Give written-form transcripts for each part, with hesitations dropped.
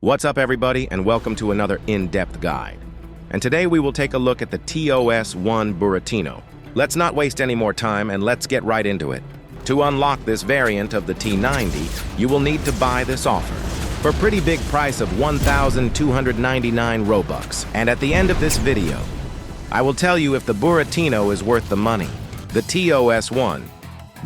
What's up, everybody, and welcome to another in-depth guide. And today we will take a look at the TOS-01 Buratino. Let's not waste any more time and let's get right into it. To unlock this variant of the T90, you will need to buy this offer for a pretty big price of 1,299 robux. And at the end of this video, I will tell you if the Buratino is worth the money. The TOS-01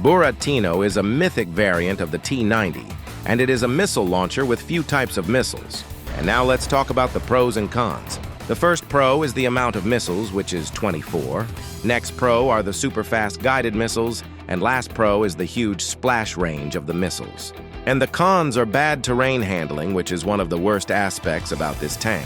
Buratino is a mythic variant of the T90, and it is a missile launcher with few types of missiles. And now let's talk about the pros and cons. The first pro is the amount of missiles, which is 24. Next pro are the super fast guided missiles, and last pro is the huge splash range of the missiles. And the cons are bad terrain handling, which is one of the worst aspects about this tank.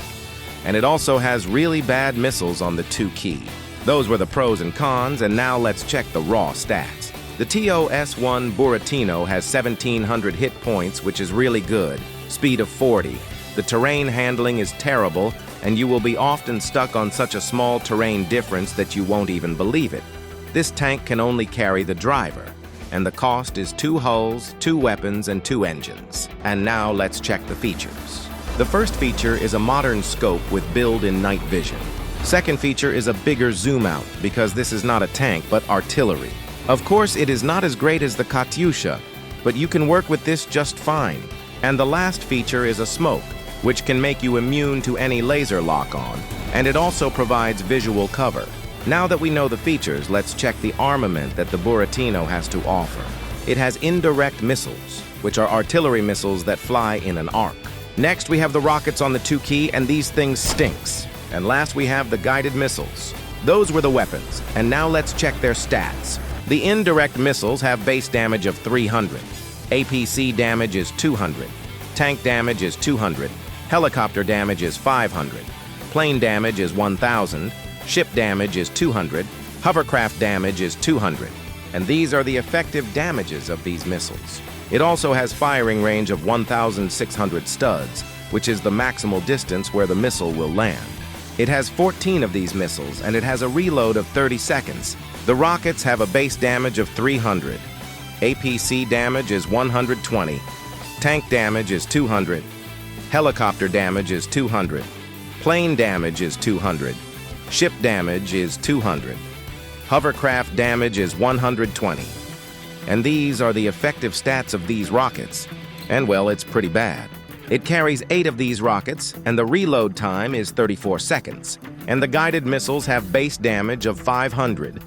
And it also has really bad missiles on the 2 key. Those were the pros and cons, and now let's check the raw stats. The TOS-01 Buratino has 1,700 hit points, which is really good, speed of 40. The terrain handling is terrible, and you will be often stuck on such a small terrain difference that you won't even believe it. This tank can only carry the driver, and the cost is 2 hulls, 2 weapons, and 2 engines. And now let's check the features. The first feature is a modern scope with built-in night vision. Second feature is a bigger zoom out, because this is not a tank but artillery. Of course, it is not as great as the Katyusha, but you can work with this just fine. And the last feature is a smoke, which can make you immune to any laser lock-on, and it also provides visual cover. Now that we know the features, let's check the armament that the Buratino has to offer. It has indirect missiles, which are artillery missiles that fly in an arc. Next, we have the rockets on the 2 key, and these things stinks. And last, we have the guided missiles. Those were the weapons, and now let's check their stats. The indirect missiles have base damage of 300, APC damage is 200, tank damage is 200, helicopter damage is 500, plane damage is 1,000, ship damage is 200, hovercraft damage is 200, and these are the effective damages of these missiles. It also has firing range of 1,600 studs, which is the maximal distance where the missile will land. It has 14 of these missiles, and it has a reload of 30 seconds. The rockets have a base damage of 300. APC damage is 120. Tank damage is 200. Helicopter damage is 200. Plane damage is 200. Ship damage is 200. Hovercraft damage is 120. And these are the effective stats of these rockets. And well, it's pretty bad. It carries 8 of these rockets, and the reload time is 34 seconds. And the guided missiles have base damage of 500.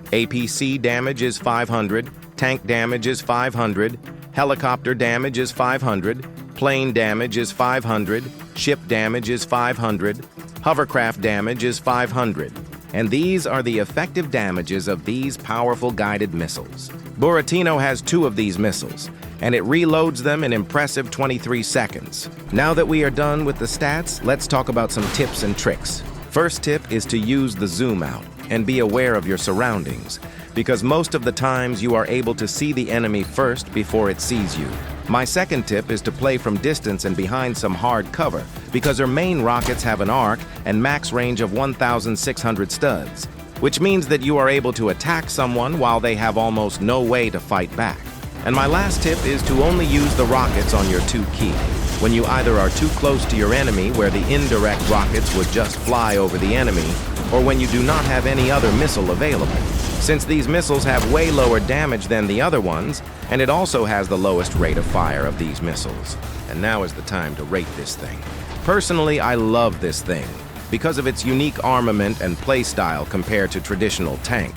APC damage is 500, tank damage is 500, helicopter damage is 500, plane damage is 500, ship damage is 500, hovercraft damage is 500. And these are the effective damages of these powerful guided missiles. Buratino has 2 of these missiles, and it reloads them in impressive 23 seconds. Now that we are done with the stats, let's talk about some tips and tricks. First tip is to use the zoom out and be aware of your surroundings, because most of the times you are able to see the enemy first before it sees you. My second tip is to play from distance and behind some hard cover, because her main rockets have an arc and max range of 1,600 studs, which means that you are able to attack someone while they have almost no way to fight back. And my last tip is to only use the rockets on your 2 key, when you either are too close to your enemy where the indirect rockets would just fly over the enemy, or when you do not have any other missile available. Since these missiles have way lower damage than the other ones, and it also has the lowest rate of fire of these missiles. And now is the time to rate this thing. Personally, I love this thing, because of its unique armament and playstyle compared to traditional tank.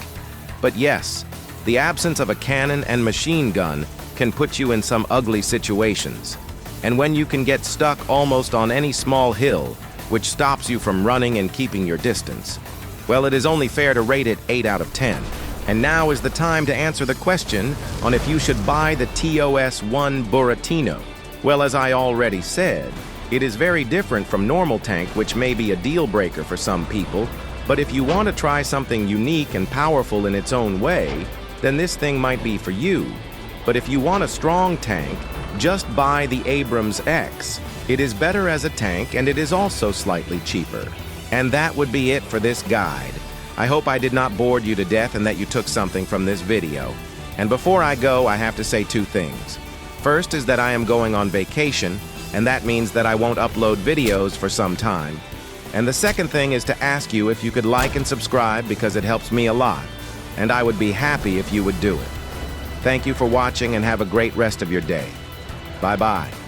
But yes, the absence of a cannon and machine gun can put you in some ugly situations. And when you can get stuck almost on any small hill, which stops you from running and keeping your distance, well, it is only fair to rate it 8 out of 10. And now is the time to answer the question on if you should buy the TOS-01 Buratino. Well, as I already said, it is very different from normal tank, which may be a deal breaker for some people, but if you want to try something unique and powerful in its own way, then this thing might be for you. But if you want a strong tank, just buy the Abrams X. It is better as a tank, and it is also slightly cheaper. And that would be it for this guide. I hope I did not bore you to death and that you took something from this video. And before I go, I have to say 2 things. First is that I am going on vacation, and that means that I won't upload videos for some time. And the second thing is to ask you if you could like and subscribe because it helps me a lot, and I would be happy if you would do it. Thank you for watching and have a great rest of your day. Bye-bye.